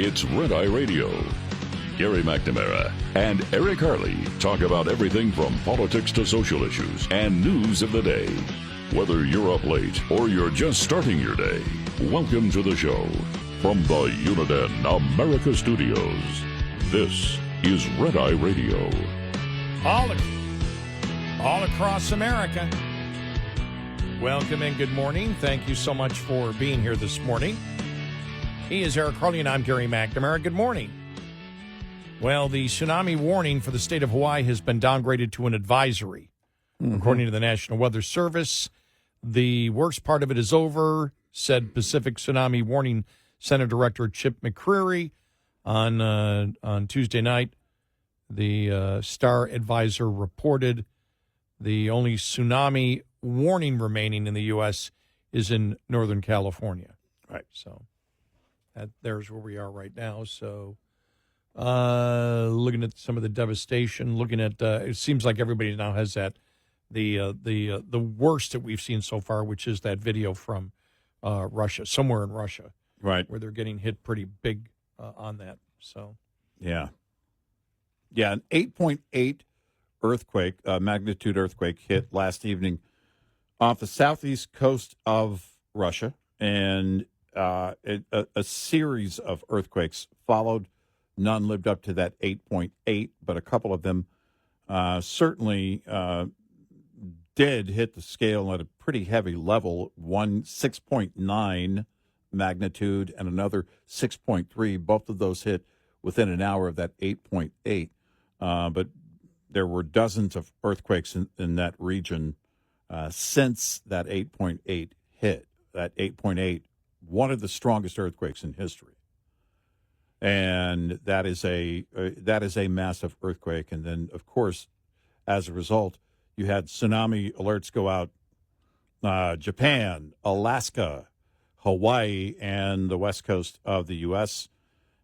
It's Red Eye Radio. Gary McNamara and Eric Harley talk about everything from politics to social issues and news of the day. Whether you're up late or you're just starting your day, welcome to the show. From the Uniden America Studios, this is Red Eye Radio. All across America. Welcome and good morning. Thank you so much for being here this morning. He is Eric Harley and I'm Gary McNamara. Good morning. Well, the tsunami warning for the state of Hawaii has been downgraded to an advisory. According to the National Weather Service, the worst part of it is over, said Pacific Tsunami Warning Center Director Chip McCreary on Tuesday night. The Star Advisor reported the only tsunami warning remaining in the U.S. is in Northern California. Right. So there's where we are right now. So looking at some of the devastation, looking at it seems like everybody now has that the worst that we've seen so far, which is that video from Russia, somewhere in Russia, right, where they're getting hit pretty big on that. So yeah, an 8.8 earthquake, magnitude earthquake hit last evening off the southeast coast of Russia, and a series of earthquakes followed. None lived up to that 8.8, but a couple of them certainly did hit the scale at a pretty heavy level. One 6.9 magnitude and another 6.3. Both of those hit within an hour of that 8.8. But there were dozens of earthquakes in that region since that 8.8 hit. That 8.8, one of the strongest earthquakes in history. And that is a massive earthquake. And then, of course, as a result, you had tsunami alerts go out. Japan, Alaska, Hawaii, and the west coast of the U.S.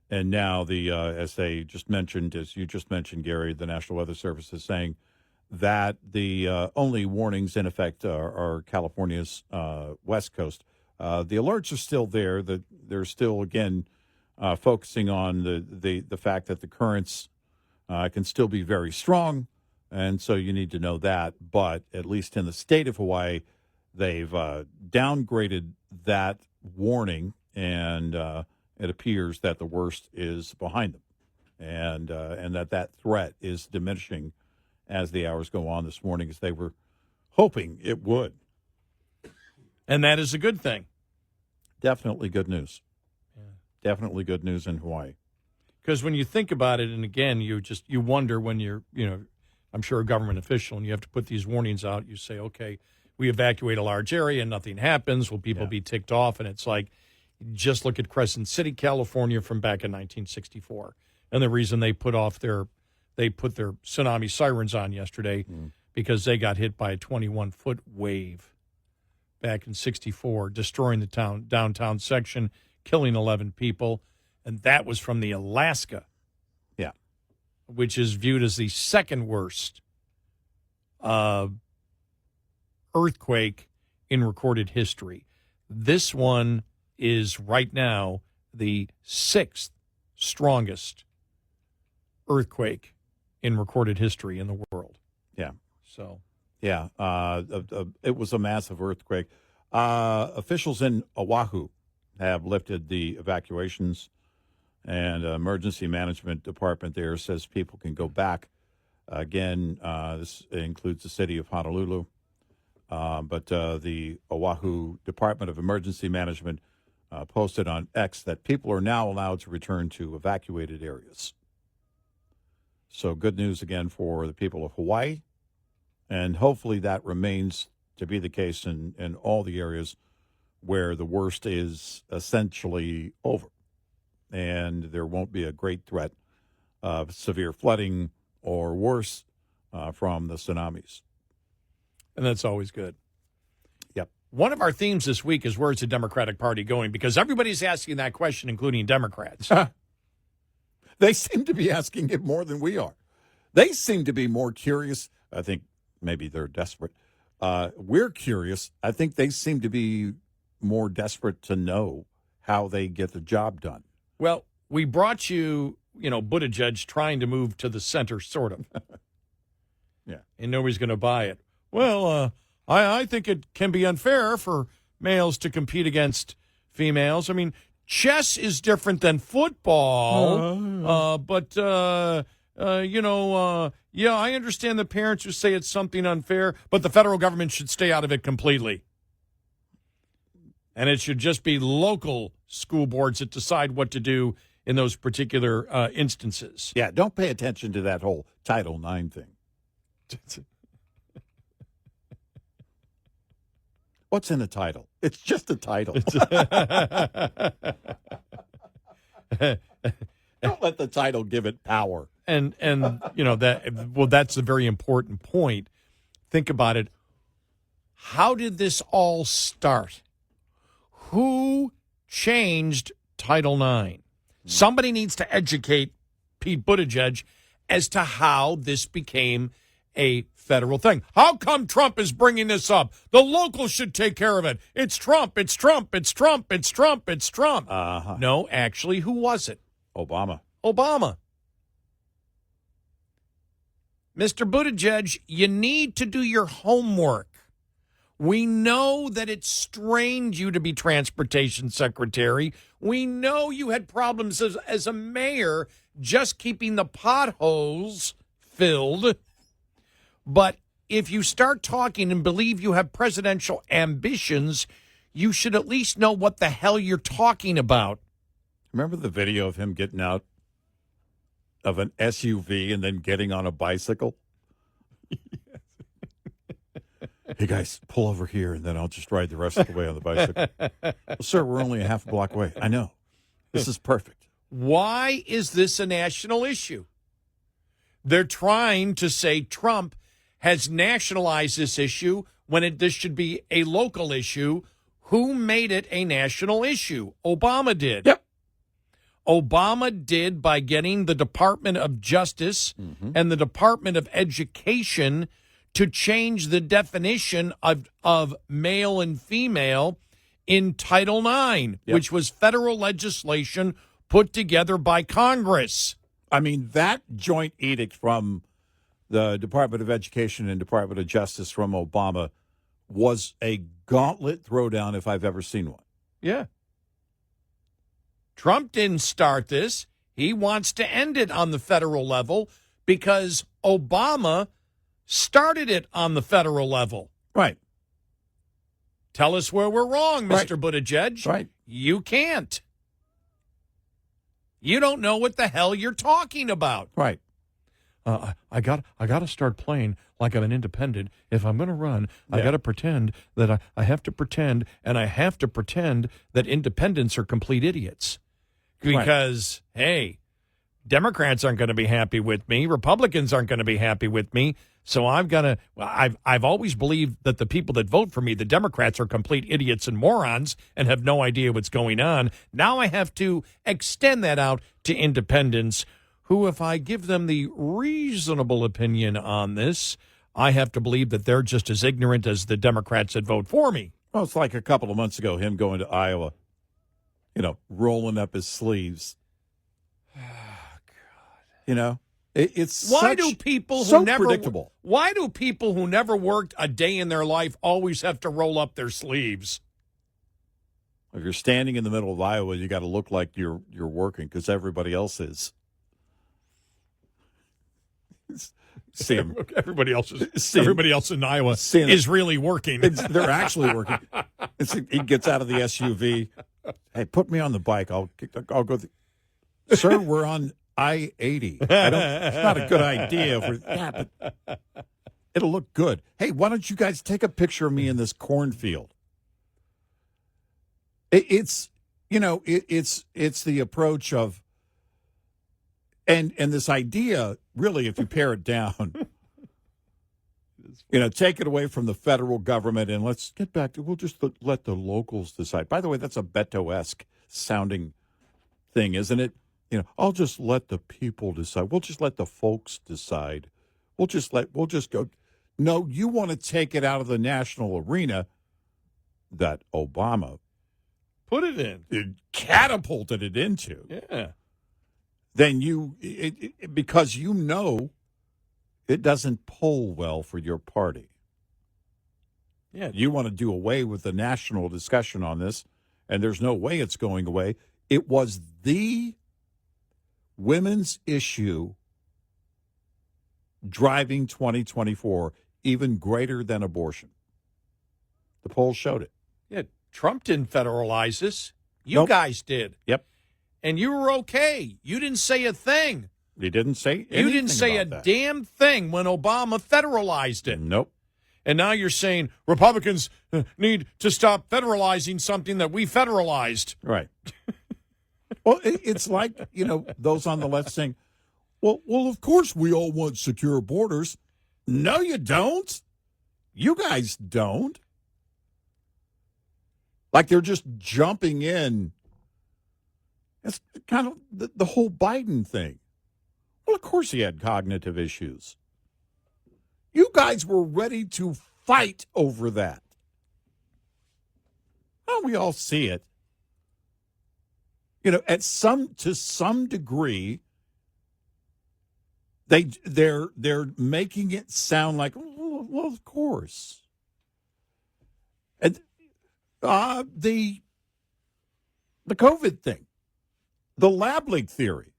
And now as you just mentioned, Gary, the National Weather Service is saying that the only warnings in effect are California's west coast. The alerts are still there. They're still, again, focusing on the fact that the currents can still be very strong, and so you need to know that. But at least in the state of Hawaii, they've downgraded that warning, and it appears that the worst is behind them, and that threat is diminishing as the hours go on this morning, as they were hoping it would. And that is a good thing. Definitely good news. Definitely good news in Hawaii. Because when you think about it, and again, you wonder when you're, I'm sure a government official, and you have to put these warnings out, you say, okay, we evacuate a large area and nothing happens. Will people be ticked off? And it's like, just look at Crescent City, California from back in 1964. And the reason they put their tsunami sirens on yesterday because they got hit by a 21-foot wave back in 64, destroying the downtown section, killing 11 people, and that was from the Alaska, which is viewed as the second worst earthquake in recorded history. This one is right now the sixth strongest earthquake in recorded history in the world. Yeah. So. Yeah, it was a massive earthquake. Officials in Oahu have lifted the evacuations, and emergency management department there says people can go back. Again, this includes the city of Honolulu, but the Oahu Department of Emergency Management posted on X that people are now allowed to return to evacuated areas. So good news again for the people of Hawaii, and hopefully that remains to be the case in all the areas where the worst is essentially over, and there won't be a great threat of severe flooding or worse from the tsunamis. And that's always good. Yep. One of our themes this week is, where's the Democratic Party going? Because everybody's asking that question, including Democrats. They seem to be asking it more than we are. They seem to be more curious. I think maybe they're desperate. We're curious. I think they seem to be more desperate to know how they get the job done. Well, we brought you, Buttigieg trying to move to the center, sort of. Yeah. And nobody's going to buy it. Well, I think it can be unfair for males to compete against females. I mean, chess is different than football. Yeah, I understand the parents who say it's something unfair, but the federal government should stay out of it completely. And it should just be local school boards that decide what to do in those particular instances. Yeah, don't pay attention to that whole Title IX thing. What's in the title? It's just a title. Don't let the title give it power. And that's a very important point. Think about it. How did this all start? Who changed Title IX? Somebody needs to educate Pete Buttigieg as to how this became a federal thing. How come Trump is bringing this up? The locals should take care of it. It's Trump. It's Trump. It's Trump. It's Trump. It's Trump. No, actually, who was it? Obama. Mr. Buttigieg, you need to do your homework. We know that it strained you to be transportation secretary. We know you had problems as a mayor just keeping the potholes filled. But if you start talking and believe you have presidential ambitions, you should at least know what the hell you're talking about. Remember the video of him getting out of an SUV and then getting on a bicycle? Hey, guys, pull over here, and then I'll just ride the rest of the way on the bicycle. Well, sir, we're only a half a block away. I know. This is perfect. Why is this a national issue? They're trying to say Trump has nationalized this issue when this should be a local issue. Who made it a national issue? Obama did. Yep. Obama did by getting the Department of Justice and the Department of Education to change the definition of male and female in Title IX, which was federal legislation put together by Congress. I mean, that joint edict from the Department of Education and Department of Justice from Obama was a gauntlet throwdown if I've ever seen one. Yeah. Trump didn't start this. He wants to end it on the federal level because Obama started it on the federal level. Right. Tell us where we're wrong, Mr. Buttigieg. Right. You can't. You don't know what the hell you're talking about. Right. I got to start playing like I'm an independent. If I'm going to run, I got to pretend that I have to pretend, and I have to pretend that independents are complete idiots. Because, hey, Democrats aren't going to be happy with me. Republicans aren't going to be happy with me. So I've always believed that the people that vote for me, the Democrats, are complete idiots and morons and have no idea what's going on. Now I have to extend that out to independents who, if I give them the reasonable opinion on this, I have to believe that they're just as ignorant as the Democrats that vote for me. Well, it's like a couple of months ago, him going to Iowa, rolling up his sleeves. Oh, God. It's so predictable. Why do people who never worked a day in their life always have to roll up their sleeves? If you're standing in the middle of Iowa, you got to look like you're working because everybody else is. Sam, everybody else in Iowa is really working. They're actually working. He gets out of the SUV. Hey, put me on the bike. I'll go. Sir, we're on I-80. It's not a good idea. But it'll look good. Hey, why don't you guys take a picture of me in this cornfield? It's the approach of, and this idea, really, if you pare it down, take it away from the federal government and let's get back to, we'll just let the locals decide. By the way, that's a Beto-esque sounding thing, isn't it? I'll just let the people decide. We'll just let the folks decide. We'll just go. No, you want to take it out of the national arena that Obama put it in. It catapulted it into. Yeah. then because it doesn't poll well for your party. Yeah. You want to do away with the national discussion on this, and there's no way it's going away. It was the women's issue driving 2024 even greater than abortion. The polls showed it. Yeah, Trump didn't federalize this. You Nope. guys did. Yep. And you were okay. You didn't say a thing. You didn't say anything. You didn't say a about that. damn thing when Obama federalized it. Nope. And now you're saying Republicans need to stop federalizing something that we federalized. Right. Well, it's like, those on the left saying, well, of course we all want secure borders. No, you don't. You guys don't. Like they're just jumping in. It's kind of the whole Biden thing. Well, of course he had cognitive issues. You guys were ready to fight over that. Well, we all see it. To some degree, they're making it sound like, well, of course. And the COVID thing, the lab leak theory.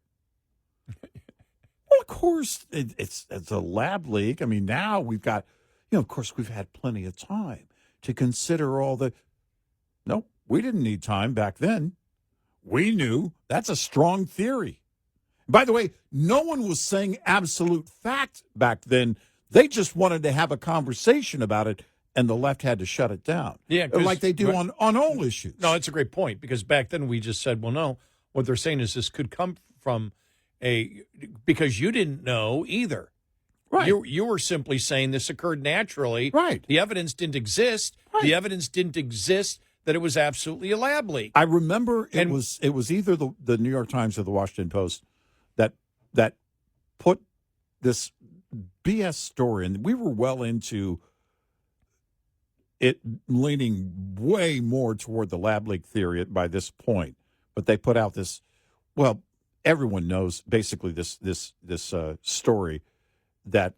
Well, of course, it's a lab leak. I mean, now we've got, of course, we've had plenty of time to consider all the. No, we didn't need time back then. We knew that's a strong theory. By the way, no one was saying absolute fact back then. They just wanted to have a conversation about it, and the left had to shut it down. Yeah, like they do on all issues. No, it's a great point, because back then we just said, well, no, what they're saying is this could come from because you didn't know either. Right. You were simply saying this occurred naturally. Right. The evidence didn't exist. Right. The evidence didn't exist that it was absolutely a lab leak. I remember it was either the New York Times or the Washington Post that put this BS story, and we were well into it leaning way more toward the lab leak theory by this point. But they put out this, well, everyone knows basically this story that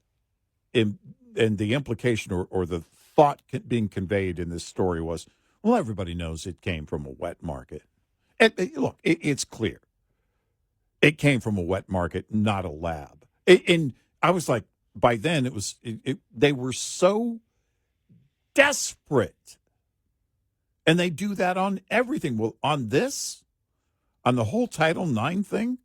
and the implication or the thought being conveyed in this story was, well, everybody knows it came from a wet market. And look, it's clear. It came from a wet market, not a lab. And I was like, by then they were so desperate. And they do that on everything. Well, on the whole Title IX thing,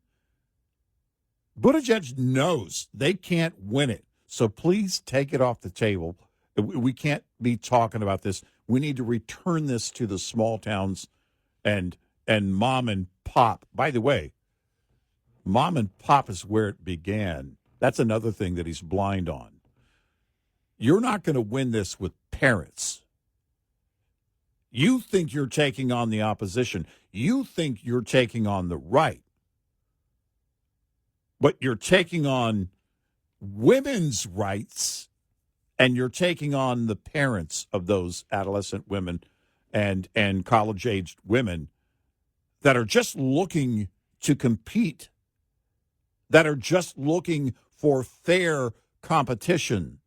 Buttigieg knows they can't win it. So please take it off the table. We can't be talking about this. We need to return this to the small towns and mom and pop. By the way, mom and pop is where it began. That's another thing that he's blind on. You're not going to win this with parents. You think you're taking on the opposition. You think you're taking on the right. But you're taking on women's rights, and you're taking on the parents of those adolescent women and college-aged women that are just looking to compete, that are just looking for fair competition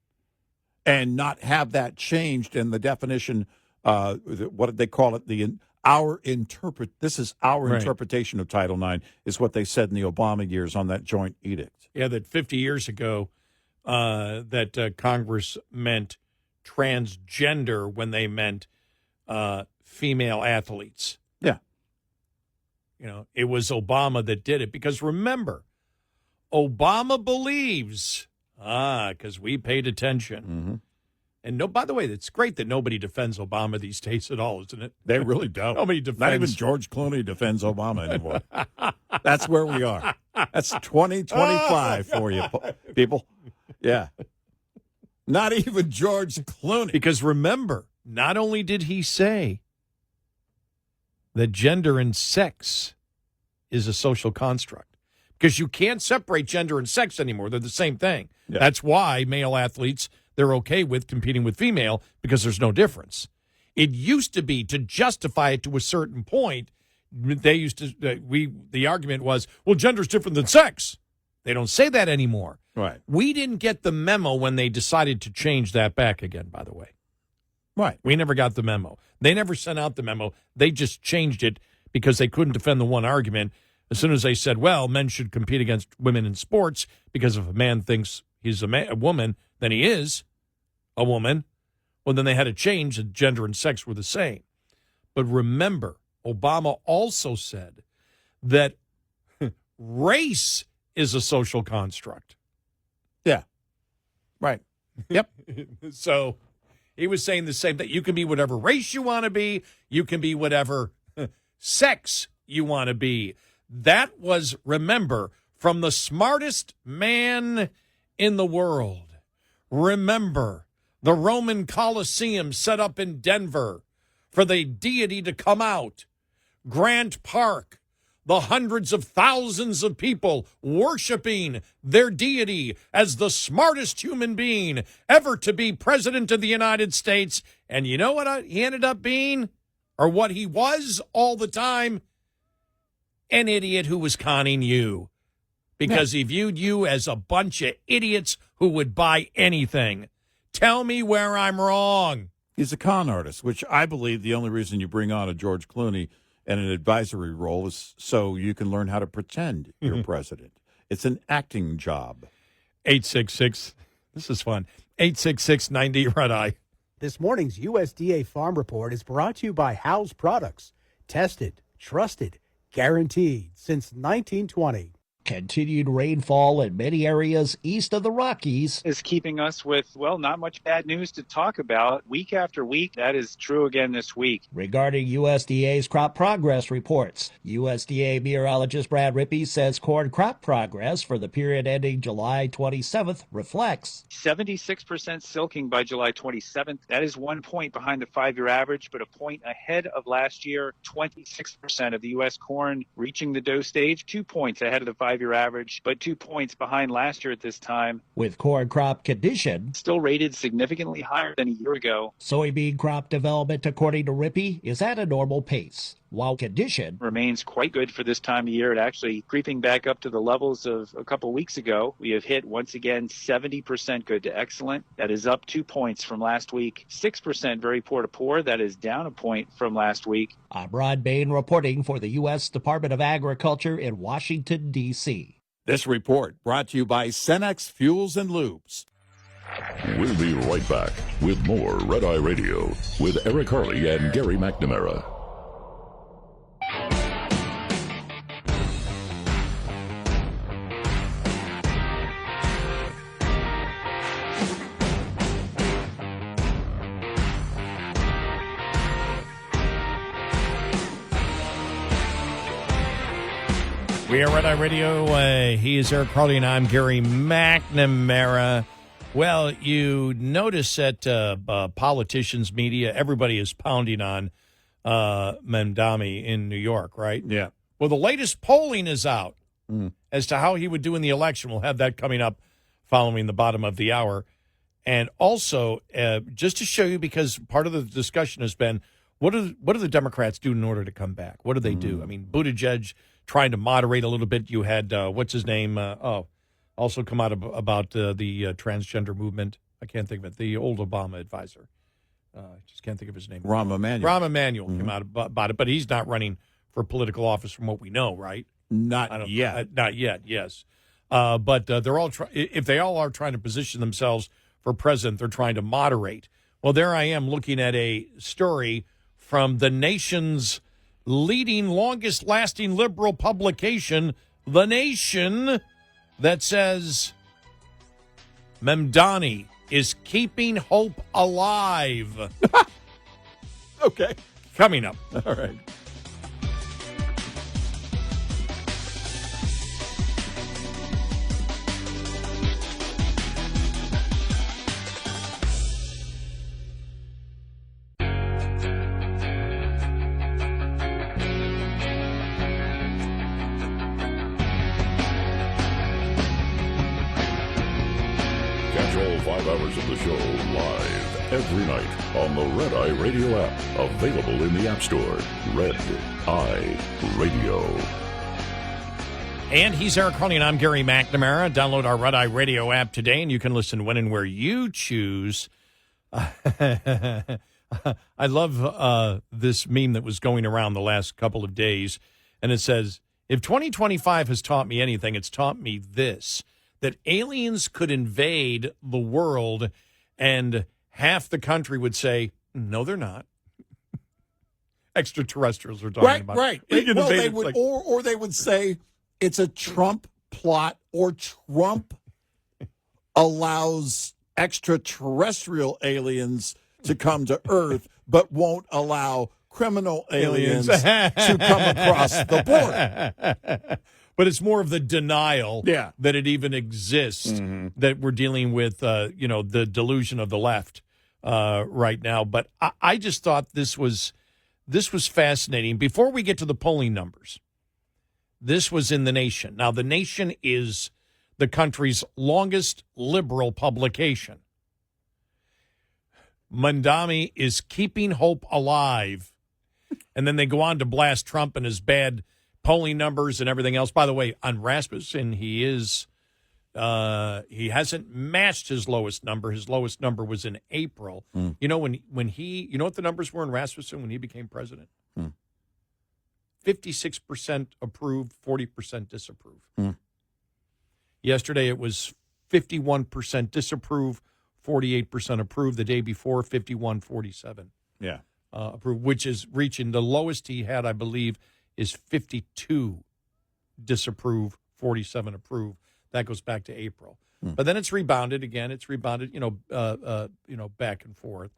and not have that changed in the definition. What did they call it? This is our interpretation of Title IX, is what they said in the Obama years on that joint edict. Yeah, that 50 years ago, that Congress meant transgender when they meant female athletes. Yeah. It was Obama that did it, because remember, Obama believes, because we paid attention. Mm-hmm. And by the way, it's great that nobody defends Obama these days at all, isn't it? They really don't. Nobody defends. Not even George Clooney defends Obama anymore. That's where we are. That's 2025 for you, people. Yeah. Not even George Clooney. Because remember, not only did he say that gender and sex is a social construct, because you can't separate gender and sex anymore. They're the same thing. Yeah. That's why male athletes, they're okay with competing with female, because there's no difference. It used to be, to justify it to a certain point, They used to, the argument was, well, gender's different than sex. They don't say that anymore. Right. We didn't get the memo when they decided to change that back again, by the way. Right. We never got the memo. They never sent out the memo. They just changed it because they couldn't defend the one argument. As soon as they said, well, men should compete against women in sports because if a man thinks he's a woman, then he is a woman. Well, then they had to change that gender and sex were the same. But remember, Obama also said that race is a social construct. Yeah. Right. Yep. So he was saying the same thing. You can be whatever race you want to be. You can be whatever sex you want to be. That was, remember, from the smartest man in the world. Remember, the Roman Colosseum set up in Denver for the deity to come out. Grant Park, the hundreds of thousands of people worshiping their deity as the smartest human being ever to be president of the United States. And you know what he ended up being? Or what he was all the time? An idiot who was conning you. Because he viewed you as a bunch of idiots who would buy anything. Tell me where I'm wrong. He's a con artist, which I believe the only reason you bring on a George Clooney and an advisory role is so you can learn how to pretend you're president. It's an acting job. 866, this is fun, 866-90 Red Eye. This morning's USDA Farm Report is brought to you by House Products. Tested, trusted, guaranteed since 1920. Continued rainfall in many areas east of the Rockies is keeping us with, well, not much bad news to talk about week after week. That is true again this week. Regarding USDA's crop progress reports, USDA meteorologist Brad Rippey says corn crop progress for the period ending July 27th reflects 76% silking by July 27th. That is 1 point behind the 5-year average, but a point ahead of last year. 26% of the U.S. corn reaching the dough stage, 2 points ahead of the 5-year average, but 2 points behind last year at this time. With corn crop condition still rated significantly higher than a year ago. Soybean crop development, according to Rippey, is at a normal pace, while condition remains quite good for this time of year. It actually creeping back up to the levels of a couple weeks ago. We have hit, once again, 70% good to excellent. That is up 2 points from last week. 6% very poor to poor. That is down a point from last week. I'm Rod Bain reporting for the U.S. Department of Agriculture in Washington, D.C. This report brought to you by Cenex Fuels and Lubes. We'll be right back with more Red Eye Radio with Eric Harley and Gary McNamara. We are Red Eye Radio. He is Eric Harley, and I'm Gary McNamara. Well, you notice that politicians, media, everybody is pounding on Mamdani in New York, right? Yeah. Well, the latest polling is out as to how he would do in the election. We'll have that coming up following the bottom of the hour. And also, just to show you, because part of the discussion has been, what do the Democrats do in order to come back? What do they do? I mean, Buttigieg trying to moderate a little bit. You had, what's his name? Also come out about the transgender movement. I can't think of it. The old Obama advisor. Just can't think of his name. Rahm Emanuel. Rahm Emanuel came out about it, but he's not running for political office from what we know, right? Not yet. Not yet, yes. But they're all if they all are trying to position themselves for president, they're trying to moderate. Well, there I am looking at a story from the nation's leading, longest-lasting liberal publication, The Nation, that says Mamdani is keeping hope alive. Okay. Coming up. All right. Catch all 5 hours of the show live every night on the Red Eye Radio app. Available in the App Store. Red Eye Radio. And he's Eric Harley, and I'm Gary McNamara. Download our Red Eye Radio app today, and you can listen when and where you choose. I love this meme that was going around the last couple of days, and it says, if 2025 has taught me anything, it's taught me this, that aliens could invade the world, and half the country would say, no, they're not. Extraterrestrials are talking about. Right. Well, they would, or they would say it's a Trump plot, or Trump allows extraterrestrial aliens to come to Earth, but won't allow criminal aliens to come across the border. But it's more of the denial that it even exists that we're dealing with, the delusion of the left right now. But I just thought this was fascinating. Before we get to the polling numbers, this was in The Nation. Now, The Nation is the country's longest liberal publication. Mamdani is keeping hope alive. And then they go on to blast Trump and his bad polling numbers and everything else. By the way, on Rasmussen, he hasn't matched his lowest number. His lowest number was in April. You know, when he, you know what the numbers were in Rasmussen when he became president? 56% approved, 40% disapprove. Yesterday it was 51% disapprove, 48% approved. The day before, 51-47. Yeah. Approved, which is reaching the lowest he had, I believe, is 52 disapprove, 47 approve. That goes back to April. But then it's rebounded again. It's rebounded, back and forth.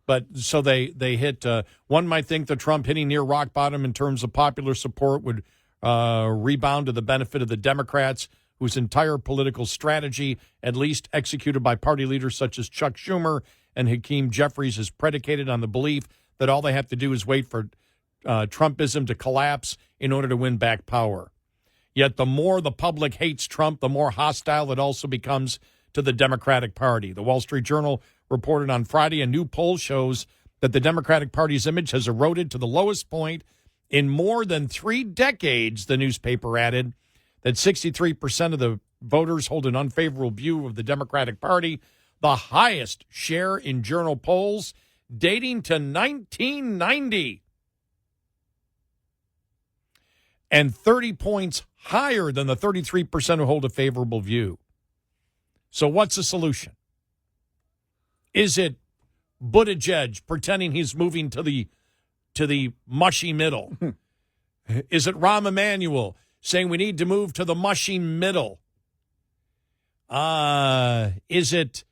But so they hit. One might think that Trump hitting near rock bottom in terms of popular support would rebound to the benefit of the Democrats, whose entire political strategy, at least executed by party leaders such as Chuck Schumer and Hakeem Jeffries, is predicated on the belief that all they have to do is wait for Trumpism to collapse in order to win back power. Yet the more the public hates Trump, the more hostile it also becomes to the Democratic Party. The Wall Street Journal reported on Friday a new poll shows that the Democratic Party's image has eroded to the lowest point in more than 3 decades. The newspaper added that 63% of the voters hold an unfavorable view of the Democratic Party, the highest share in Journal polls dating to 1990, and 30 points higher than the 33% who hold a favorable view. So what's the solution? Is it Buttigieg pretending he's moving to the mushy middle? Is it Rahm Emanuel saying we need to move to the mushy middle? Is it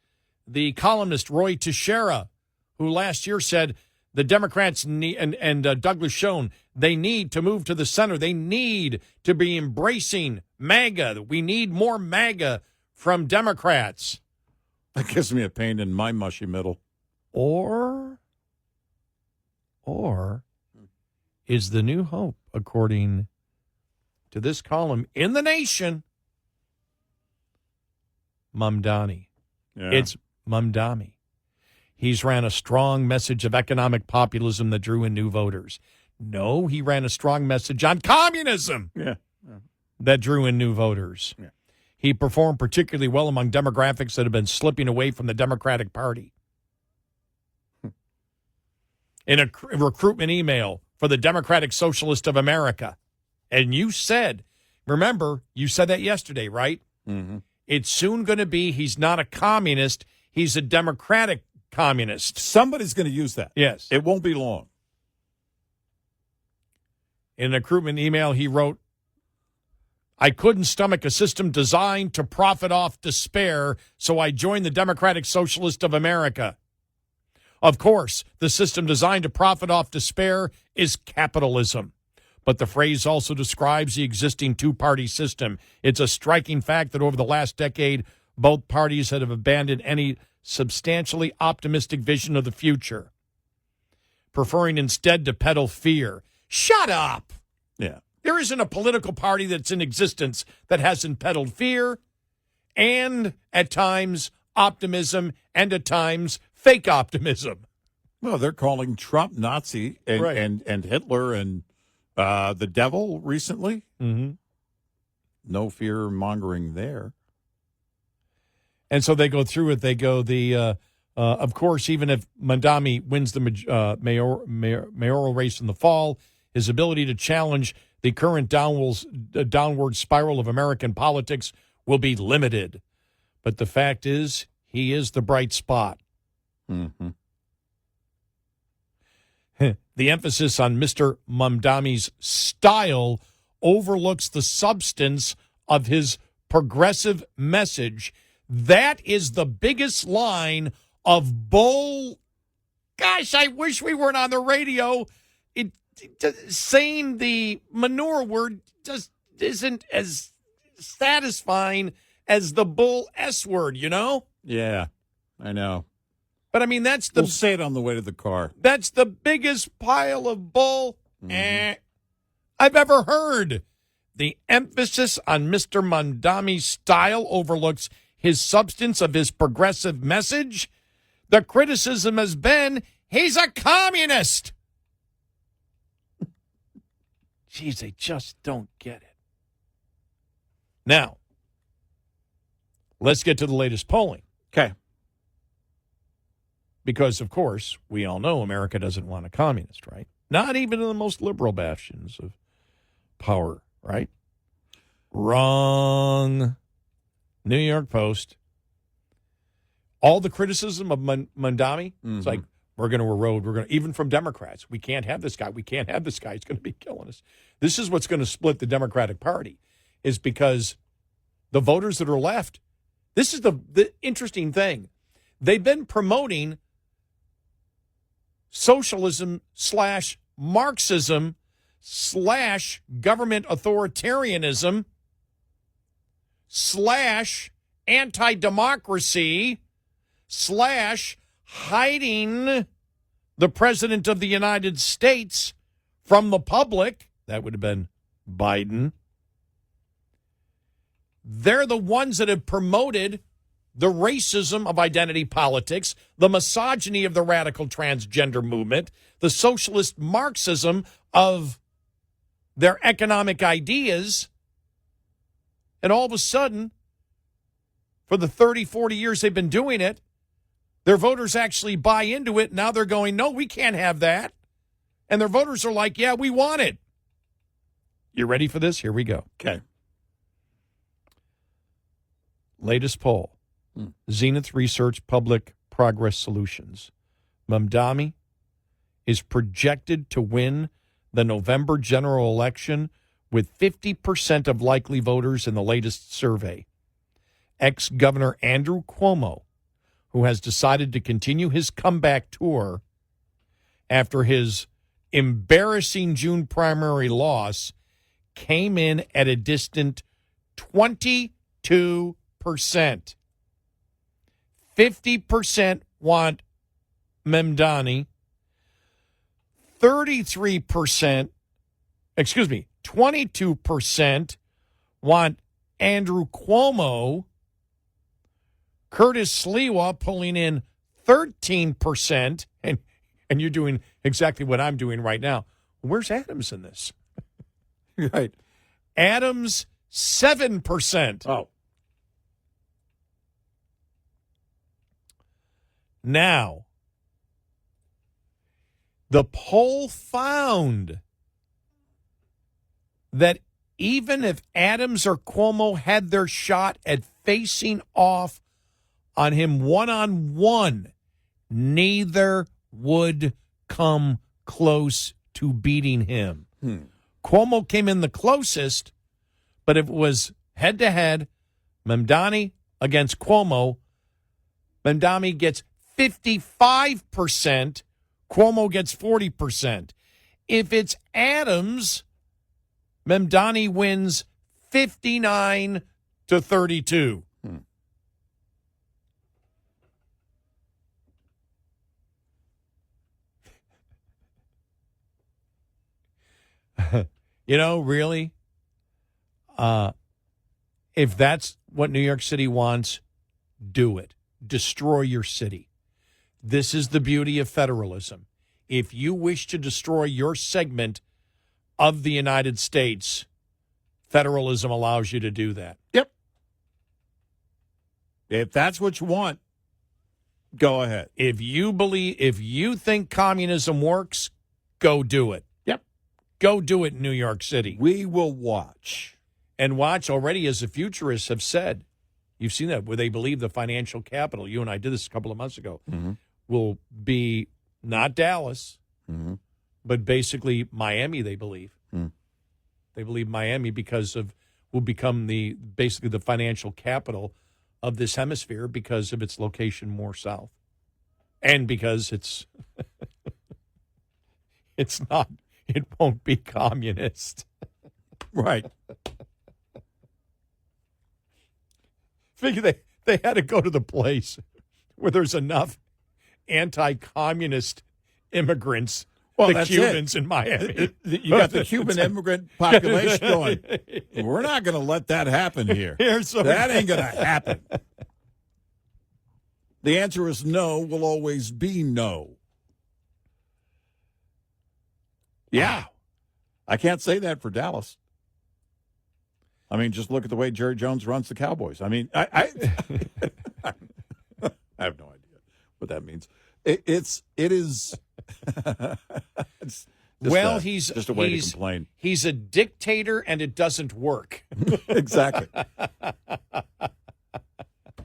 the columnist Roy Teixeira, who last year said the Democrats need, and Douglas Schoen, they need to move to the center. They need to be embracing MAGA. We need more MAGA from Democrats. That gives me a pain in my mushy middle. Or is the new hope, according to this column in The Nation, Mamdani? Yeah. It's Mamdani. He's ran a strong message of economic populism that drew in new voters. No, he ran a strong message on communism that drew in new voters. Yeah. He performed particularly well among demographics that have been slipping away from the Democratic Party. In a recruitment email for the Democratic Socialist of America. And you said, remember, you said that yesterday, right? Mm-hmm. It's soon going to be, he's not a communist, he's a Democratic communist. Somebody's going to use that. Yes. It won't be long. In a recruitment email, he wrote, I couldn't stomach a system designed to profit off despair, so I joined the Democratic Socialist of America. Of course, the system designed to profit off despair is capitalism. But the phrase also describes the existing two-party system. It's a striking fact that over the last decade, both parties have abandoned any substantially optimistic vision of the future, preferring instead to peddle fear. Shut up! Yeah. There isn't a political party that's in existence that hasn't peddled fear and, at times, optimism and, at times, fake optimism. Well, they're calling Trump Nazi and Right. and Hitler and the devil recently. Mm-hmm. No fear mongering there. And so they go through it. They go of course, even if Mamdani wins the mayoral race in the fall, his ability to challenge the current downward spiral of American politics will be limited. But the fact is, he is the bright spot. Mm-hmm. The emphasis on Mr. Mamdani's style overlooks the substance of his progressive message. That is the biggest line of bull. Gosh, I wish we weren't on the radio. Saying the manure word just isn't as satisfying as the bull S word, you know? Yeah, I know. But I mean, that's We'll say it on the way to the car. That's the biggest pile of bull I've ever heard. The emphasis on Mr. Mamdani's style overlooks his substance of his progressive message. The criticism has been he's a communist. Jeez, they just don't get it. Now, let's get to the latest polling. Okay. Because, of course, we all know America doesn't want a communist, right? Not even in the most liberal bastions of power, right? Wrong. New York Post. All the criticism of Mamdani, it's like, we're going to erode. Even from Democrats, we can't have this guy. We can't have this guy. He's going to be killing us. This is what's going to split the Democratic Party, is because the voters that are left, this is the interesting thing. They've been promoting socialism / Marxism / government authoritarianism / anti-democracy / hiding the president of the United States from the public. That would have been Biden. They're the ones that have promoted the racism of identity politics, the misogyny of the radical transgender movement, the socialist Marxism of their economic ideas. And all of a sudden, for the 30, 40 years they've been doing it, their voters actually buy into it. Now they're going, no, we can't have that. And their voters are like, yeah, we want it. You ready for this? Here we go. Okay. Latest poll. Zenith Research Public Progress Solutions. Mamdani is projected to win the November general election with 50% of likely voters in the latest survey. Ex-Governor Andrew Cuomo, who has decided to continue his comeback tour after his embarrassing June primary loss, came in at a distant 22%. 50% want Mamdani. 22% want Andrew Cuomo. Curtis Sliwa pulling in 13%. And you're doing exactly what I'm doing right now. Where's Adams in this? Right. Adams, 7%. Oh. Now, the poll found that even if Adams or Cuomo had their shot at facing off on him one-on-one, neither would come close to beating him. Cuomo came in the closest, but if it was head-to-head, Mamdani against Cuomo, Mamdani gets 55%, Cuomo gets 40%. If it's Adams, Mamdani wins 59-32. You know, really? If that's what New York City wants, do it. Destroy your city. This is the beauty of federalism. If you wish to destroy your segment of the United States, federalism allows you to do that. Yep. If that's what you want, go ahead. If you think communism works, go do it. Yep. Go do it in New York City. We will watch. And watch already, as the futurists have said. You've seen that where they believe the financial capital, you and I did this a couple of months ago, will be not Dallas, but basically Miami, they believe. They believe Miami will become basically the financial capital of this hemisphere because of its location more south. And because it won't be communist. Right. Figure they had to go to the place where there's enough anti-communist immigrants, the Cubans in Miami. You got the Cuban immigrant population going, we're not going to let that happen here. That ain't going to happen. The answer is no, will always be no. Yeah. Wow. I can't say that for Dallas. I mean, just look at the way Jerry Jones runs the Cowboys. I mean, I have no idea what that means. It is. It's just a way to complain. He's a dictator, and it doesn't work. Exactly.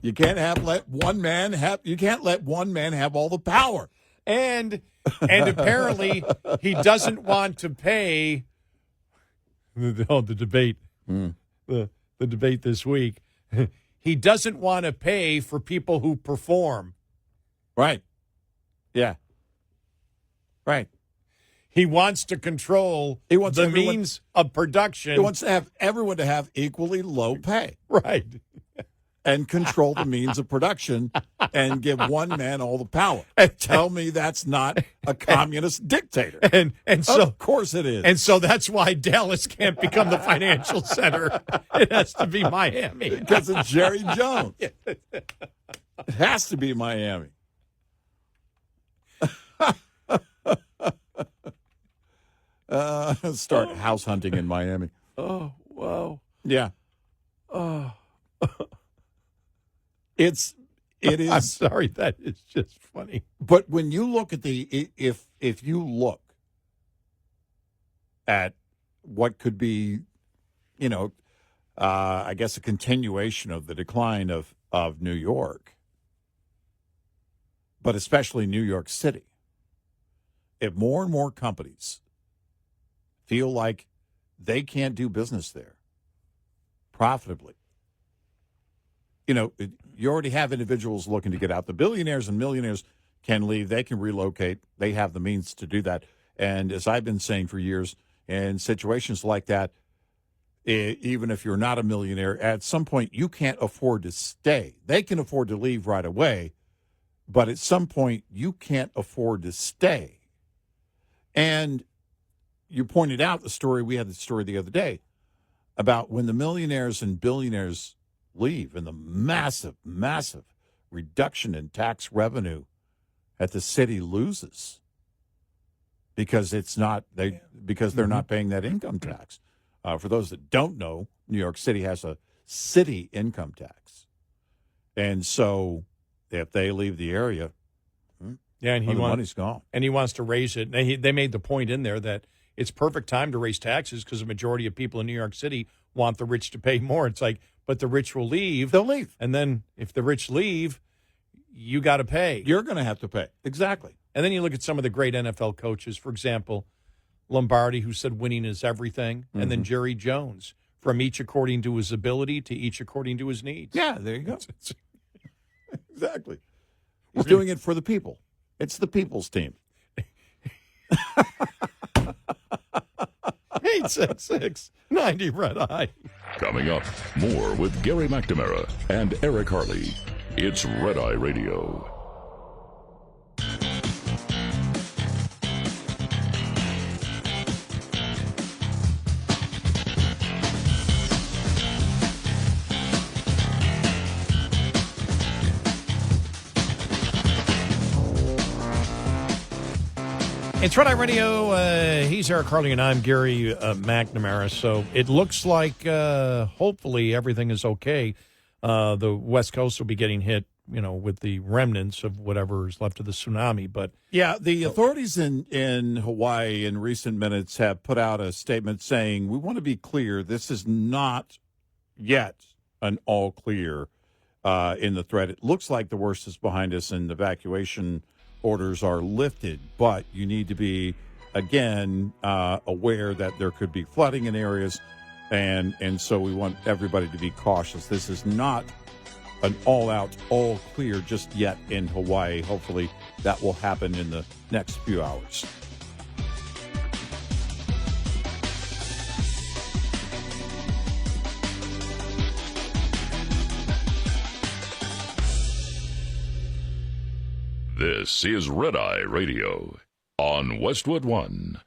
You can't let one man have all the power. And apparently he doesn't want to pay the debate. The debate this week. He doesn't want to pay for people who perform. Right. Yeah. Right. He wants to control the means of production. He wants to have everyone to have equally low pay. Right. And control the means of production and give one man all the power. Tell me that's not a communist dictator. And so, of course it is. And so that's why Dallas can't become the financial center. It has to be Miami. Because of Jerry Jones. It has to be Miami. Start house hunting in Miami. Oh, wow. Yeah. Oh. It is. I'm sorry, that is just funny. But when you look at if you look at what could be, I guess a continuation of the decline of New York, but especially New York City, if more and more companies feel like they can't do business there profitably, you already have individuals looking to get out. The billionaires and millionaires can leave. They can relocate. They have the means to do that. And as I've been saying for years, in situations like that, even if you're not a millionaire, at some point you can't afford to stay. They can afford to leave right away, but at some point you can't afford to stay. And you pointed out we had the story the other day about when the millionaires and billionaires leave and the massive, massive reduction in tax revenue that the city loses because they're not paying that income tax. For those that don't know, New York City has a city income tax. And so if they leave the area, and the money's gone. And he wants to raise it. And they made the point in there that it's perfect time to raise taxes because the majority of people in New York City want the rich to pay more. It's like, but the rich will leave. They'll leave. And then if the rich leave, you got to pay. You're going to have to pay. Exactly. And then you look at some of the great NFL coaches, for example, Lombardi, who said winning is everything, and then Jerry Jones, from each according to his ability to each according to his needs. Yeah, there you go. Exactly. He's doing it for the people. It's the people's team. 866-90 Red Eye. Coming up, more with Gary McNamara and Eric Harley. It's Red Eye Radio. It's Red Eye Radio. He's Eric Harley, and I'm Gary McNamara. So it looks like hopefully everything is okay. The West Coast will be getting hit, with the remnants of whatever is left of the tsunami. But yeah, the authorities in Hawaii in recent minutes have put out a statement saying, we want to be clear, this is not yet an all clear in the threat. It looks like the worst is behind us and evacuation orders are lifted, but you need to be, again, aware that there could be flooding in areas, and so we want everybody to be cautious. This is not an all-out, all clear just yet in Hawaii. Hopefully that will happen in the next few hours. This is Red Eye Radio on Westwood One.